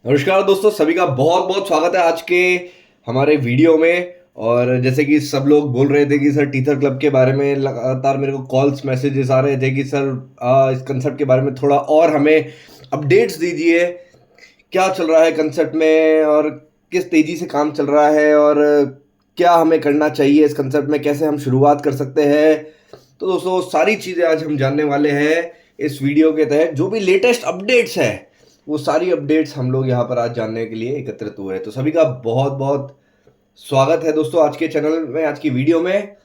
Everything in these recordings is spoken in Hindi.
नमस्कार दोस्तों, सभी का बहुत बहुत स्वागत है आज के हमारे वीडियो में। और जैसे कि सब लोग बोल रहे थे कि सर टीथर क्लब के बारे में लगातार मेरे को कॉल्स मैसेजेस आ रहे थे कि सर इस कंसेप्ट के बारे में थोड़ा और हमें अपडेट्स दीजिए। क्या चल रहा है कंसेप्ट में और किस तेज़ी से काम चल रहा है और क्या हमें करना चाहिए इस कंसेप्ट में, कैसे हम शुरुआत कर सकते हैं। तो दोस्तों सारी चीज़ें आज हम जानने वाले हैं इस वीडियो के तहत। जो भी लेटेस्ट अपडेट्स है वो सारी अपडेट्स हम लोग यहाँ पर आज जानने के लिए एकत्रित हुए हैं। तो सभी का बहुत बहुत स्वागत है दोस्तों आज के चैनल में, आज की वीडियो में।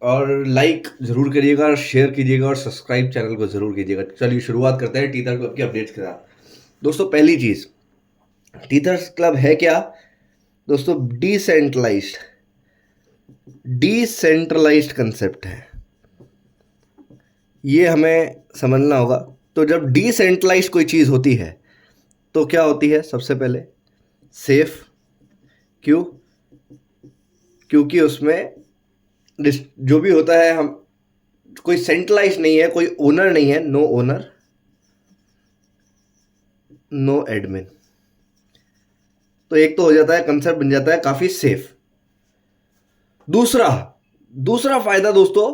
और लाइक ज़रूर करिएगा, शेयर कीजिएगा और सब्सक्राइब चैनल को ज़रूर कीजिएगा। चलिए शुरुआत करते हैं टीथर क्लब की अपडेट्स के साथ। दोस्तों पहली चीज़, टीथर क्लब है क्या दोस्तों? डिसेंट्रलाइज्ड कंसेप्ट है, ये हमें समझना होगा। तो जब डिसेंट्रलाइज्ड कोई चीज़ होती है तो क्या होती है? सबसे पहले सेफ। क्यों? क्योंकि उसमें जो भी होता है, हम कोई सेंट्रलाइज नहीं है, कोई ओनर नहीं है, नो ओनर नो एडमिन। तो एक तो हो जाता है, कंसेप्ट बन जाता है काफ़ी सेफ। दूसरा दूसरा फायदा दोस्तों,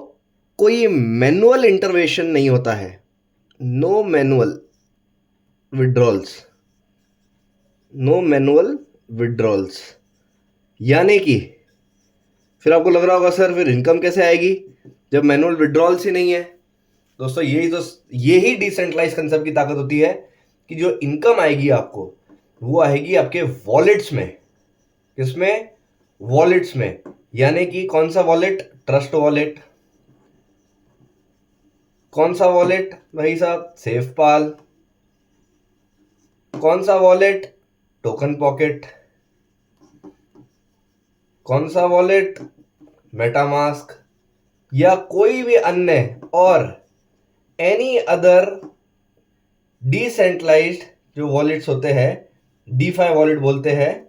कोई मैनुअल इंटरवेंशन नहीं होता है, no manual withdrawals no manual withdrawals. यानी कि फिर आपको लग रहा होगा सर फिर इनकम कैसे आएगी जब मैनुअल विड्रॉल्स ही नहीं है। दोस्तों यही डिसेंट्रलाइज कंसेप्ट की ताकत होती है कि जो इनकम आएगी आपको वो आएगी आपके वॉलेट्स में। किसमें? वॉलेट्स में। यानी कि कौन सा वॉलेट? Trust wallet. कौन सा वॉलेट भाई साहब? सेफपाल। कौन सा वॉलेट? Token pocket. कौन सा वॉलेट? मेटामास्क। या कोई भी अन्य और एनी अदर डिसेंट्रलाइज्ड जो वॉलेट्स होते हैं, डीफाई वॉलेट बोलते हैं,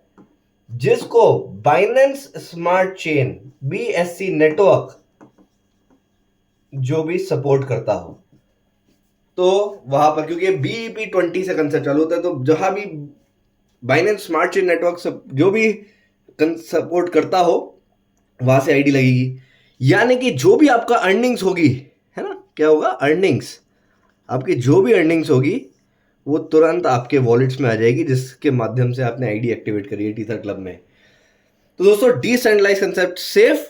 जिसको Binance smart chain BSC network जो भी सपोर्ट करता हो। तो वहां पर क्योंकि BEP20 से कंसेप्ट चालू होता है, तो जहां भी बाइनेंस स्मार्ट चेन नेटवर्क जो भी सपोर्ट करता हो वहां से आईडी लगेगी। यानी कि जो भी आपका अर्निंग्स होगी, है ना, क्या होगा? अर्निंग्स। आपकी जो भी अर्निंग्स होगी वो तुरंत आपके वॉलेट्स में आ जाएगी, जिसके माध्यम से आपने आईडी एक्टिवेट करी है टीथर क्लब में। तो दोस्तों डिसेंट्रलाइज कंसेप्ट सेफ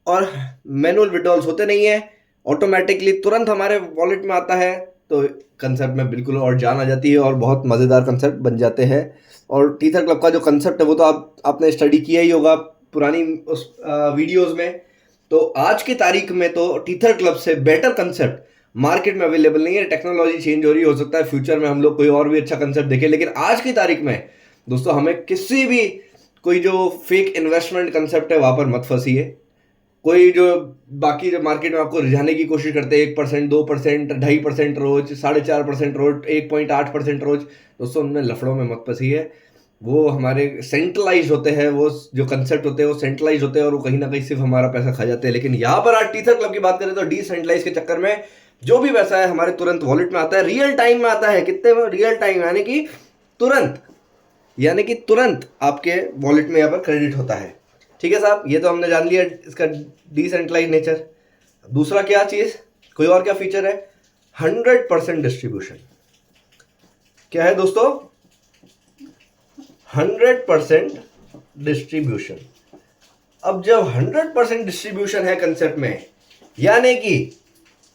और मैनुअल विड्रॉल्स होते नहीं है, ऑटोमेटिकली तुरंत हमारे वॉलेट में आता है। तो कंसेप्ट में बिल्कुल और जान आ जाती है और बहुत मज़ेदार कंसेप्ट बन जाते हैं। और टीथर क्लब का जो कंसेप्ट है वो तो आपने स्टडी किया ही होगा पुरानी उस वीडियोस में। तो आज की तारीख में तो टीथर क्लब से बेटर कंसेप्ट मार्केट में अवेलेबल नहीं है। टेक्नोलॉजी चेंज हो रही हो सकता है फ्यूचर में हम लोग कोई और भी अच्छा कंसेप्ट देखें, लेकिन आज की तारीख में दोस्तों हमें किसी भी कोई जो फेक इन्वेस्टमेंट कंसेप्ट है वहां पर मत फंसिए। कोई जो बाकी जो मार्केट में आपको रिझाने की कोशिश करते हैं 1%, 2%, 2.5% रोज, 4.5% रोज, 1.8% रोज, दोस्तों उनमें लफड़ों में मत फंसिए। वो हमारे सेंट्रलाइज होते हैं, वो जो कंसेप्ट होते हैं वो सेंट्रलाइज होते हैं और वो कहीं ना कहीं सिर्फ हमारा पैसा खा जाते हैं। लेकिन यहाँ पर आज टीथर क्लब की बात करें तो डिसेंट्रलाइज के चक्कर में जो भी पैसा है हमारे तुरंत वॉलेट में आता है, रियल टाइम में आता है। कितने में? रियल टाइम, यानी कि तुरंत आपके वॉलेट में यहाँ पर क्रेडिट होता है। ठीक है साहब, ये तो हमने जान लिया इसका डिसेंट्रलाइज नेचर। दूसरा क्या चीज, कोई और क्या फीचर है? 100% डिस्ट्रीब्यूशन। क्या है दोस्तों? 100% डिस्ट्रीब्यूशन। अब जब 100% डिस्ट्रीब्यूशन है कंसेप्ट में, यानी कि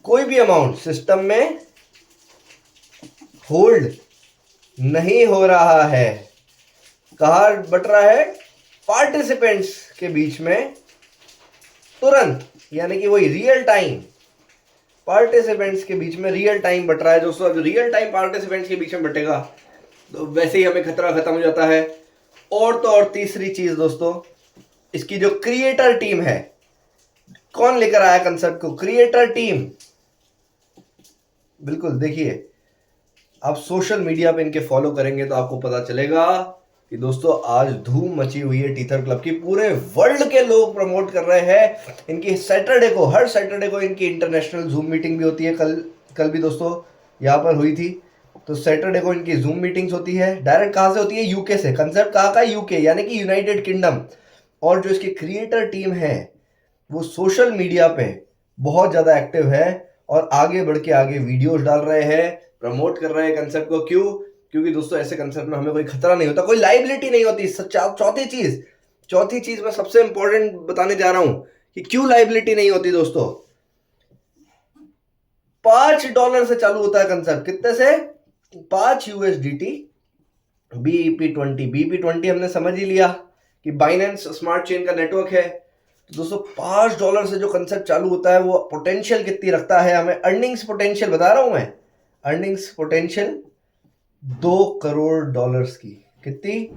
कोई भी अमाउंट सिस्टम में होल्ड नहीं हो रहा है, कहाँ बट रहा है? पार्टिसिपेंट्स के बीच में तुरंत, यानी कि वही रियल टाइम पार्टिसिपेंट्स के बीच में रियल टाइम बट रहा है। दोस्तों जो रियल टाइम पार्टिसिपेंट्स के बीच में बटेगा तो वैसे ही हमें खतरा खत्म हो जाता है। और तो और तीसरी चीज दोस्तों, इसकी जो क्रिएटर टीम है, कौन लेकर आया कंसेप्ट को? Creator team. बिल्कुल, देखिए आप सोशल मीडिया पे इनके फॉलो करेंगे तो आपको पता चलेगा कि दोस्तों आज धूम मची हुई है टीथर क्लब की। पूरे वर्ल्ड के लोग प्रमोट कर रहे हैं इनकी। सैटरडे को, हर सैटरडे को इनकी इंटरनेशनल जूम मीटिंग भी होती है। कल भी दोस्तों यहाँ पर हुई थी। तो सैटरडे को इनकी जूम मीटिंग्स होती है। डायरेक्ट कहाँ से होती है? यूके से। कंसेप्ट कहाँ का है? यूके, यानी कि यूनाइटेड किंगडम। और जो इसकी क्रिएटर टीम है वो सोशल मीडिया पे बहुत ज़्यादा एक्टिव है और आगे बढ़ के आगे वीडियोस डाल रहे हैं, प्रमोट कर रहे हैं कंसेप्ट को। क्यों? क्योंकि दोस्तों ऐसे कंसेप्ट में हमें कोई खतरा नहीं होता, कोई लाइबिलिटी नहीं होती। चौथी चीज मैं सबसे इंपॉर्टेंट बताने जा रहा हूं कि क्यों लाइबिलिटी नहीं होती दोस्तों। $5 से चालू होता है कंसेप्ट। कितने से? 5 USDT। BEP20 हमने समझ ही लिया कि बाइनेंस स्मार्ट चेन का नेटवर्क है। तो दोस्तों $5 से जो कंसेप्ट चालू होता है वो पोटेंशियल कितनी रखता है हमें? अर्निंग्स पोटेंशियल बता रहा हूं मैं, अर्निंग्स पोटेंशियल $2 करोड़ की। कितनी?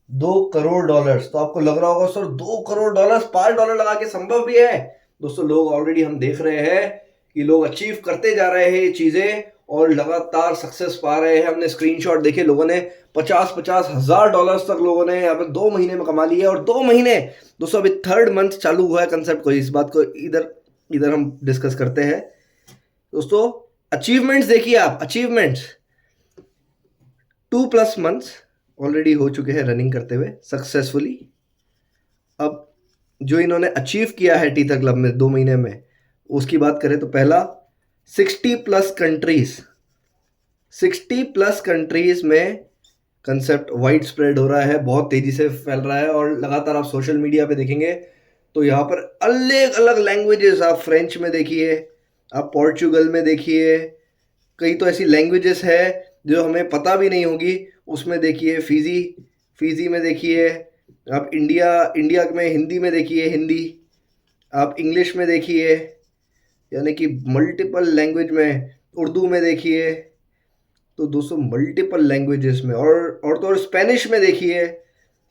$2 करोड़। तो आपको लग रहा होगा सर $2 करोड़ $5 लगा के संभव भी है? दोस्तों लोग ऑलरेडी हम देख रहे हैं कि लोग अचीव करते जा रहे हैं ये चीजें और लगातार सक्सेस पा रहे हैं। हमने स्क्रीनशॉट देखे, लोगों ने 50-50 हजार डॉलर्स तक लोगों ने यहाँ पे 2 महीने में कमा लिया। और 2 महीने दोस्तों, अभी 3rd मंथ चालू हुआ है कंसेप्ट को। इस बात को इधर हम डिस्कस करते हैं दोस्तों। अचीवमेंट्स देखिए आप, अचीवमेंट्स 2+ मंथ्स ऑलरेडी हो चुके हैं रनिंग करते हुए सक्सेसफुली। अब जो इन्होंने अचीव किया है टीथर क्लब में 2 महीने में, उसकी बात करें तो पहला 60+ कंट्रीज में कंसेप्ट वाइड स्प्रेड हो रहा है, बहुत तेजी से फैल रहा है। और लगातार आप सोशल मीडिया पे देखेंगे तो यहाँ पर अलग अलग लैंग्वेजेस, आप फ्रेंच में देखिए, आप पोर्चुगल में देखिए, कई तो ऐसी लैंग्वेजेस है जो हमें पता भी नहीं होगी, उसमें देखिए फीजी में देखिए, आप इंडिया में हिंदी में देखिए, हिंदी, आप इंग्लिश में देखिए, यानी कि मल्टीपल लैंग्वेज में, उर्दू में देखिए। तो दोस्तों मल्टीपल लैंग्वेजेस में, और तो और स्पेनिश में देखिए,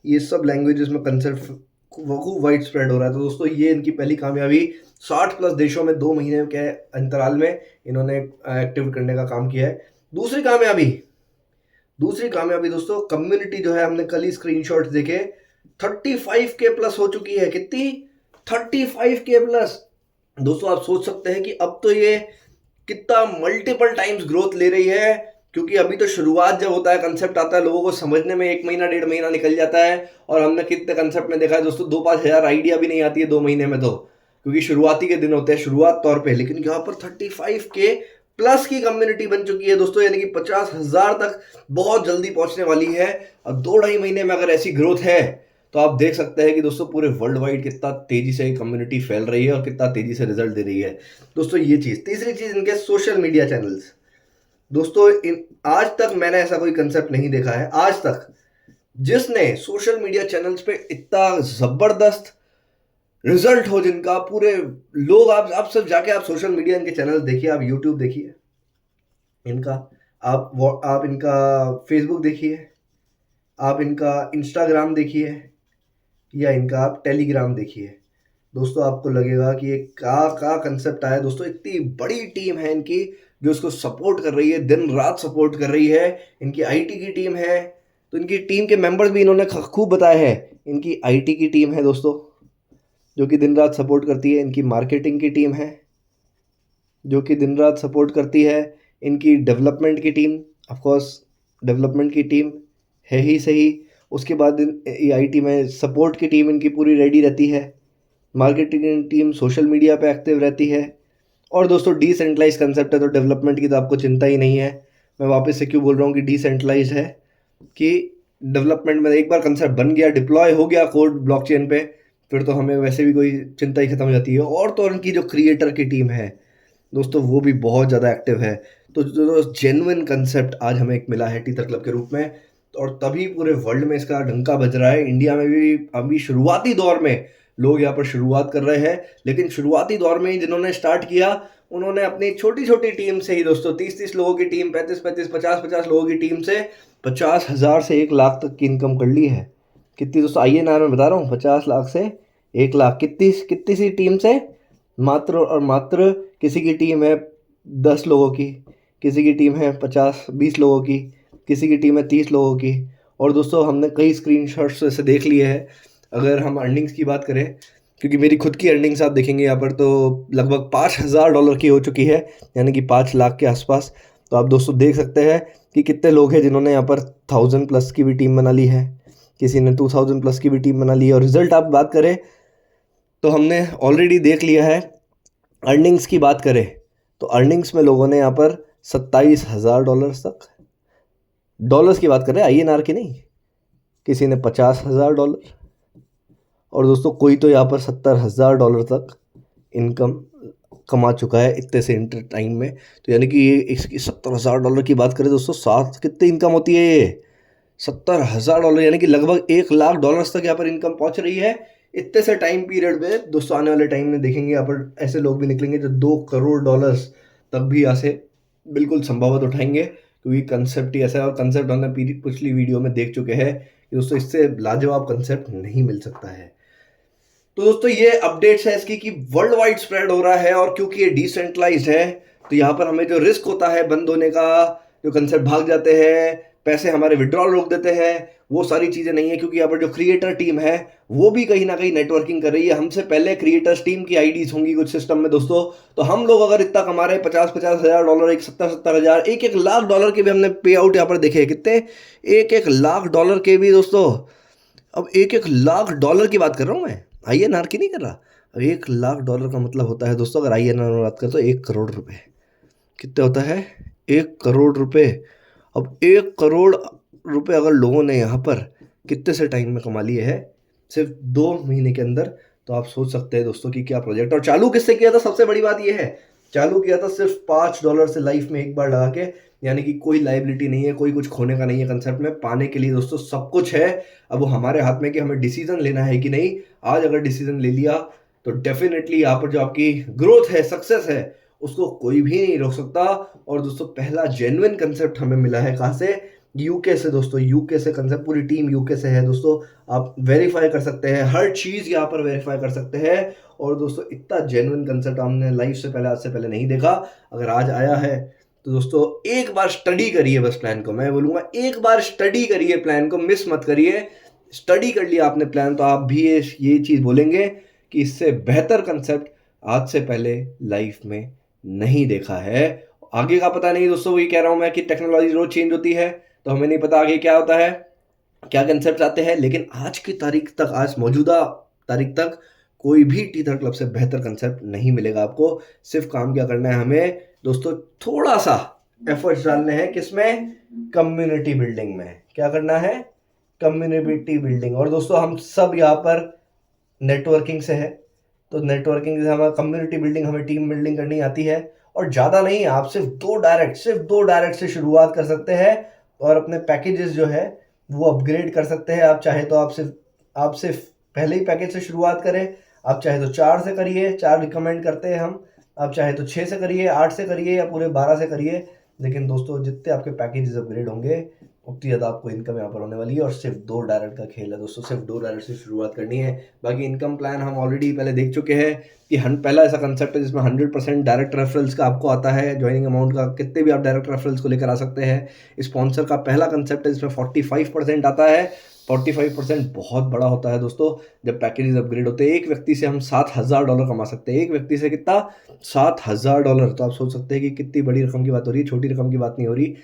ये सब लैंग्वेजेस में कंसेप्ट खूब वाइड स्प्रेड हो रहा है। तो दोस्तों ये इनकी पहली कामयाबी, 60+ देशों में 2 महीने के अंतराल में इन्होंने एक्टिव करने का काम किया है। दूसरी कामयाबी दोस्तों, कम्युनिटी जो है, हमने कल ही स्क्रीनशॉट्स देखे, 35K+ हो चुकी है। कितनी? 35K+। दोस्तों आप सोच सकते हैं कि अब तो ये कितना मल्टीपल टाइम्स ग्रोथ ले रही है, क्योंकि अभी तो शुरुआत जब होता है, कंसेप्ट आता है, लोगों को समझने में 1 महीना 1.5 महीना निकल जाता है। और हमने कितने कंसेप्ट में देखा है दोस्तों, 2-5 हजार आइडिया भी नहीं आती है 2 महीने में, तो क्योंकि शुरुआती के दिन होते हैं, शुरुआत तौर पे। लेकिन यहाँ पर 35K+ की कम्युनिटी बन चुकी है दोस्तों, यानी कि 50,000 तक बहुत जल्दी पहुंचने वाली है। और 2-2.5 महीने में अगर ऐसी ग्रोथ है तो आप देख सकते हैं कि दोस्तों पूरे वर्ल्ड वाइड कितना तेजी से कम्युनिटी फैल रही है और कितना तेजी से रिजल्ट दे रही है दोस्तों, ये चीज। तीसरी चीज, इनके सोशल मीडिया चैनल्स। दोस्तों आज तक मैंने ऐसा कोई कंसेप्ट नहीं देखा है आज तक जिसने सोशल मीडिया चैनल्स पे इतना जबरदस्त रिजल्ट हो, जिनका पूरे लोग, आप सब जाके आप सोशल मीडिया इनके चैनल देखिए, आप यूट्यूब देखिए इनका, आप इनका फेसबुक देखिए, आप इनका इंस्टाग्राम देखिए, या इनका आप टेलीग्राम देखिए। दोस्तों आपको लगेगा कि ये का कंसेप्ट आया। दोस्तों इतनी बड़ी टीम है इनकी जो इसको सपोर्ट कर रही है, दिन रात सपोर्ट कर रही है। इनकी आईटी की टीम है, तो इनकी टीम के मेंबर्स भी इन्होंने खूब बताए हैं। इनकी आईटी की टीम है दोस्तों, जो कि दिन रात सपोर्ट करती है। इनकी मार्केटिंग की टीम है, जो कि दिन रात सपोर्ट करती है। इनकी डेवलपमेंट की टीम, ऑफकोर्स डेवलपमेंट की टीम है ही सही। उसके बाद आईटी में सपोर्ट की टीम इनकी पूरी रेडी रहती है। मार्केटिंग टीम सोशल मीडिया पे एक्टिव रहती है। और दोस्तों डिसेंट्रलाइज कंसेप्ट है, तो डेवलपमेंट की तो आपको चिंता ही नहीं है। मैं वापस से क्यों बोल रहा हूँ कि डिसेंट्रलाइज है, कि डेवलपमेंट में एक बार कंसेप्ट बन गया, डिप्लॉय हो गया कोड ब्लॉकचेन पे, फिर तो हमें वैसे भी कोई चिंता ही खत्म हो जाती है। और तो उनकी जो क्रिएटर की टीम है दोस्तों, वो भी बहुत ज़्यादा एक्टिव है। तो जो जेन्युइन कंसेप्ट आज हमें एक मिला है टीथर क्लब के रूप में, और तभी पूरे वर्ल्ड में इसका डंका बज रहा है। इंडिया में भी अभी शुरुआती दौर में लोग यहाँ पर शुरुआत कर रहे हैं, लेकिन शुरुआती दौर में ही जिन्होंने स्टार्ट किया उन्होंने अपनी छोटी छोटी टीम से ही दोस्तों, 30-30 लोगों की टीम, 35-35, 50-50 लोगों की टीम से 50,000 से 1 लाख तक की इनकम कर ली है। कितनी दोस्तों? आइए ना, मैं बता रहा हूँ, 50 लाख से 1 लाख। कितनी सी टीम से? मात्र और मात्र किसी की टीम है 10 लोगों की, किसी की टीम है 50-20 लोगों की, किसी की टीम है 30 लोगों की। और दोस्तों हमने कई स्क्रीनशॉट्स ऐसे देख लिए हैं। अगर हम अर्निंग्स की बात करें, क्योंकि मेरी खुद की अर्निंग्स आप देखेंगे यहाँ पर तो लगभग $5,000 की हो चुकी है, यानी कि 5 लाख के आसपास। तो आप दोस्तों देख सकते हैं कि कितने लोग हैं जिन्होंने यहाँ पर 1000+ की भी टीम बना ली है, किसी ने 2000+ की भी टीम बना ली है। और रिजल्ट आप बात करें तो हमने ऑलरेडी देख लिया है। अर्निंग्स की बात करें तो अर्निंग्स में लोगों ने यहाँ पर $27,000 तक, डॉलर्स की बात करें, INR की नहीं, किसी ने $50,000, और दोस्तों कोई तो यहाँ पर $70,000 तक इनकम कमा चुका है इतने से इंटर टाइम में। तो यानी कि ये इसकी $70,000 की बात करें दोस्तों, साथ कितनी इनकम होती है ये, $70,000, यानी कि लगभग $1,00,000 तक यहाँ पर इनकम पहुंच रही है इतने से टाइम पीरियड में। दोस्तों आने वाले टाइम में देखेंगे यहाँ पर ऐसे लोग भी निकलेंगे जो $2 करोड़ तक भी यहाँ से बिल्कुल संभवत उठाएंगे, क्योंकि कंसेप्ट ही ऐसा है। और कंसेप्ट हमने पिछली वीडियो में देख चुके हैं कि दोस्तों इससे लाजवाब कंसेप्ट नहीं मिल सकता है। तो दोस्तों ये अपडेट्स है इसकी कि वर्ल्ड वाइड स्प्रेड हो रहा है, और क्योंकि ये डिसेंट्रलाइज्ड है तो यहाँ पर हमें जो रिस्क होता है बंद होने का, जो कंसेप्ट भाग जाते हैं, पैसे हमारे विड्रॉल रोक देते हैं, वो सारी चीज़ें नहीं है, क्योंकि यहाँ पर जो क्रिएटर टीम है वो भी कहीं ना कहीं नेटवर्किंग कर रही है। हमसे पहले क्रिएटर्स टीम की आईडीज होंगी कुछ सिस्टम में दोस्तों, तो हम लोग अगर इतना कमा रहे हैं, $50,000, एक 70,000, $1 लाख के भी हमने पे आउट यहाँ पर देखे हैं। कितने? $1 लाख के भी दोस्तों। अब $1 लाख की बात कर रहा हूँ मैं, INR की नहीं कर रहा। अब $1 लाख का मतलब होता है दोस्तों, अगर INR में बात करें तो 1 करोड़ रुपए। कितने होता है? 1 करोड़ रुपए। अब 1 करोड़ रुपए अगर लोगों ने यहाँ पर कितने से टाइम में कमा लिए है, सिर्फ 2 महीने के अंदर, तो आप सोच सकते हैं दोस्तों कि क्या प्रोजेक्ट। और चालू किससे किया था, सबसे बड़ी बात यह है, चालू किया था सिर्फ $5 से लाइफ में एक बार लगा के, यानी कि कोई लाइबिलिटी नहीं है, कोई कुछ खोने का नहीं है कंसेप्ट में। पाने के लिए दोस्तों सब कुछ है, अब वो हमारे हाथ में कि हमें डिसीजन लेना है कि नहीं। आज अगर डिसीजन ले लिया तो डेफिनेटली यहाँ पर जो आपकी ग्रोथ है, सक्सेस है, उसको कोई भी नहीं रोक सकता। और दोस्तों पहला जेन्युइन कंसेप्ट हमें मिला है कहाँ से? यूके से दोस्तों, यूके से कंसेप्ट, पूरी टीम यूके से है दोस्तों। आप वेरीफाई कर सकते हैं, हर चीज़ यहाँ पर वेरीफाई कर सकते हैं। और दोस्तों इतना जेन्युइन कंसेप्ट हमने लाइफ से पहले, आज से पहले नहीं देखा। अगर आज आया है तो दोस्तों एक बार स्टडी करिए बस प्लान को, मैं बोलूँगा एक बार स्टडी करिए प्लान को, मिस मत करिए। स्टडी कर लिया आपने प्लान तो आप भी ये चीज़ बोलेंगे कि इससे बेहतर कंसेप्ट आज से पहले लाइफ में नहीं देखा है। आगे का पता नहीं दोस्तों, वही कह रहा हूँ मैं कि टेक्नोलॉजी रोज चेंज होती है, तो हमें नहीं पता आगे क्या होता है, क्या कंसेप्ट आते हैं। लेकिन आज की तारीख तक, आज मौजूदा तारीख तक कोई भी टीथर क्लब से बेहतर कंसेप्ट नहीं मिलेगा आपको। सिर्फ काम क्या करना है हमें दोस्तों, थोड़ा सा एफर्ट्स डालने हैं, किसमें? कम्युनिटी बिल्डिंग में। क्या करना है? Community building. और दोस्तों हम सब यहाँ पर नेटवर्किंग से है, तो नेटवर्किंग से हमारा कम्युनिटी बिल्डिंग, हमें टीम बिल्डिंग करनी आती है। और ज़्यादा नहीं, आप सिर्फ दो डायरेक्ट से शुरुआत कर सकते हैं, और अपने पैकेजेस जो है वो अपग्रेड कर सकते हैं। आप चाहे तो आप सिर्फ पहले ही पैकेज से शुरुआत करें, आप चाहे तो 4 से करिए, 4 रिकमेंड करते हैं हम। आप चाहे तो 6 से करिए, 8 से करिए, या पूरे 12 से करिए। लेकिन दोस्तों जितने आपके पैकेजेस अपग्रेड होंगे उतनी ज़्यादा आपको इनकम यहाँ पर होने वाली है। और सिर्फ 2 डायरेक्ट का खेल है दोस्तों, सिर्फ 2 डायरेक्ट से शुरुआत करनी है। बाकी इनकम प्लान हम ऑलरेडी पहले देख चुके हैं कि पहला ऐसा कंसेप्ट है जिसमें 100% डायरेक्ट रेफरल्स का आपको आता है, ज्वाइनिंग अमाउंट का कितने भी आप डायरेक्ट रेफरल्स को लेकर आ सकते हैं। स्पॉन्सर का पहला कंसेप्ट है जिसमें 45% आता है। 45% बहुत बड़ा होता है दोस्तों जब पैकेजेस अपग्रेड होते हैं। एक व्यक्ति से हम $7,000 कमा सकते हैं, एक व्यक्ति से कितना? $7,000। तो आप सोच सकते हैं कि कितनी बड़ी रकम की बात हो रही है, छोटी रकम की बात नहीं हो रही।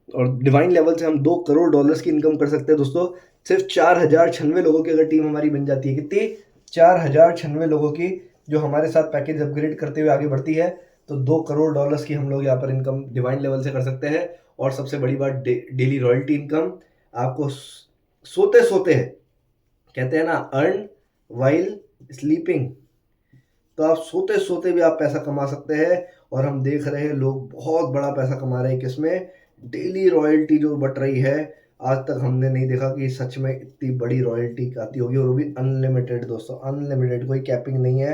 और डिवाइन लेवल से हम $2 करोड़ की इनकम कर सकते हैं दोस्तों। सिर्फ 4,096 लोगों की अगर टीम हमारी बन जाती है, कितनी? 4,096 लोगों की, जो हमारे साथ पैकेज अपग्रेड करते हुए आगे बढ़ती है, तो $2 करोड़ की हम लोग यहाँ पर इनकम डिवाइन लेवल से कर सकते हैं। और सबसे बड़ी बात, डेली रॉयल्टी इनकम। आपको सोते सोते है, कहते हैं ना, अर्न वाइल स्लीपिंग, तो आप सोते सोते भी आप पैसा कमा सकते हैं। और हम देख रहे हैं लोग बहुत बड़ा पैसा कमा रहे हैं, किसमें? डेली रॉयल्टी जो बट रही है। आज तक हमने नहीं देखा कि सच में इतनी बड़ी रॉयल्टी आती होगी, और वो भी अनलिमिटेड दोस्तों, अनलिमिटेड, कोई कैपिंग नहीं है।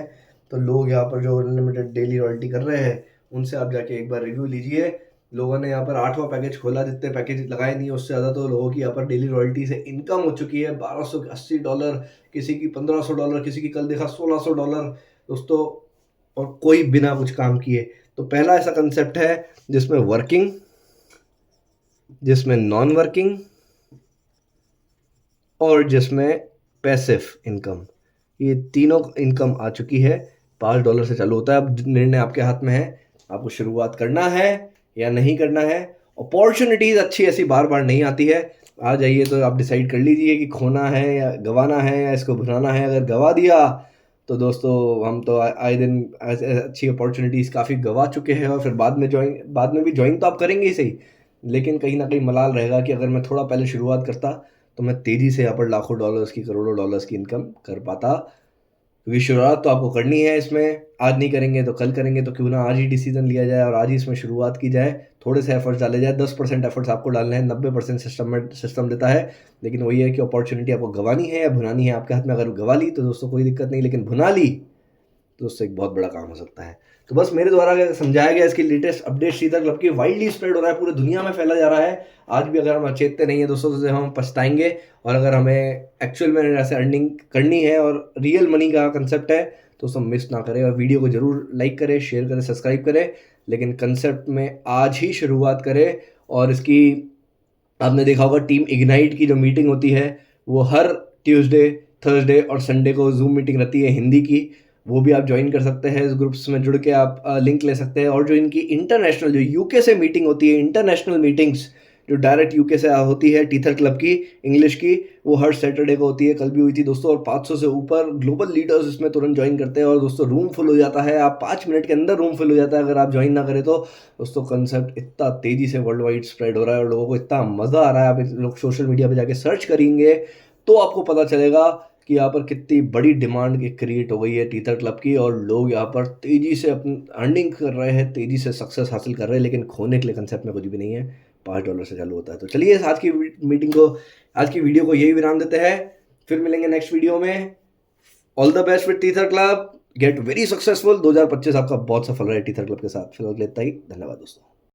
तो लोग यहाँ पर जो अनलिमिटेड डेली रॉयल्टी कर रहे हैं उनसे आप जाके एक बार रिव्यू लीजिए। लोगों ने यहाँ पर 8वां पैकेज खोला, जितने पैकेज लगाए नहीं उससे ज़्यादा तो लोगों की यहाँ पर डेली रॉयल्टी से इनकम हो चुकी है। $1,280, किसी की $1,500, किसी की कल देखा $1,600 दोस्तों, और कोई बिना कुछ काम किए। तो पहला ऐसा कंसेप्ट है जिसमें वर्किंग, जिसमें नॉन वर्किंग, और जिसमें पैसिव इनकम, ये तीनों इनकम आ चुकी है। $5 से चालू होता है। अब निर्णय आपके हाथ में है, आपको शुरुआत करना है या नहीं करना है। अपॉर्चुनिटीज़ अच्छी ऐसी बार बार नहीं आती है। आ जाइए तो आप डिसाइड कर लीजिए कि खोना है या गंवाना है या इसको भुनाना है। अगर गंवा दिया तो दोस्तों हम तो आए दिन अच्छी अपॉर्चुनिटीज़ काफ़ी गंवा चुके हैं, और फिर बाद में भी ज्वाइन तो आप करेंगे ही सही, लेकिन कहीं ना कहीं मलाल रहेगा कि अगर मैं थोड़ा पहले शुरुआत करता तो मैं तेज़ी से यहाँ पर लाखों डॉलर्स की, करोड़ों डॉलर्स की इनकम कर पाता। क्योंकि शुरुआत तो आपको करनी है इसमें, आज नहीं करेंगे तो कल करेंगे, तो क्यों ना आज ही डिसीजन लिया जाए और आज ही इसमें शुरुआत की जाए। थोड़े से एफर्ट्स डाले जाए, 10% एफर्ट्स आपको डालने हैं, 90% सिस्टम देता है। लेकिन वही है कि अपॉर्चुनिटी आपको गंवानी है या भुनानी है आपके हाथ में। अगर गंवा ली तो दोस्तों कोई दिक्कत नहीं, लेकिन भुना ली तो उससे एक बहुत बड़ा काम हो सकता है। तो बस मेरे द्वारा समझाया गया इसकी लेटेस्ट अपडेट टीथर क्लब की वाइडली स्प्रेड हो रहा है, पूरी दुनिया में फैला जा रहा है। आज भी अगर हम चेतते नहीं है दोस्तों तो हम पछताएंगे, और अगर हमें एक्चुअल में ऐसे अर्निंग करनी है और रियल मनी का कंसेप्ट है तो सब मिस ना करें, और वीडियो को जरूर लाइक करें, शेयर करें, सब्सक्राइब करें। लेकिन कंसेप्ट में आज ही शुरुआत करें। और इसकी आपने देखा होगा टीम इग्नाइट की जो मीटिंग होती है वो हर ट्यूसडे, थर्सडे और संडे को जूम मीटिंग रहती है हिंदी की। वो भी आप ज्वाइन कर सकते हैं, इस ग्रुप्स में जुड़ के आप लिंक ले सकते हैं। और जो इनकी इंटरनेशनल जो यूके से मीटिंग होती है, इंटरनेशनल मीटिंग्स जो डायरेक्ट यूके से होती है टीथर क्लब की इंग्लिश की, वो हर सैटरडे को होती है। कल भी हुई थी दोस्तों, और 500 से ऊपर ग्लोबल लीडर्स इसमें तुरंत ज्वाइन करते हैं। और दोस्तों रूम फुल हो जाता है, आप 5 मिनट के अंदर रूम फुल हो जाता है अगर आप ज्वाइन ना करें तो। दोस्तों कंसेप्ट इतना तेजी से वर्ल्ड वाइड स्प्रेड हो रहा है और लोगों को इतना मज़ा आ रहा है। आप लोग सोशल मीडिया पे जाके सर्च करेंगे तो आपको पता चलेगा कि यहाँ पर कितनी बड़ी डिमांड क्रिएट हो गई है टीथर क्लब की, और लोग यहाँ पर तेज़ी से अपनी अर्निंग कर रहे हैं, तेज़ी से सक्सेस हासिल कर रहे हैं। लेकिन खोने के लिए कंसेप्ट में कुछ भी नहीं है, $5 से चालू होता है। तो चलिए आज की मीटिंग को, आज की वीडियो को यही विराम देते हैं, फिर मिलेंगे नेक्स्ट वीडियो में। All the best with Tether club, get very successful. 2025 आपका बहुत सफल रहा है टीथर क्लब के साथ। फिलहाल इतना ही, धन्यवाद दोस्तों।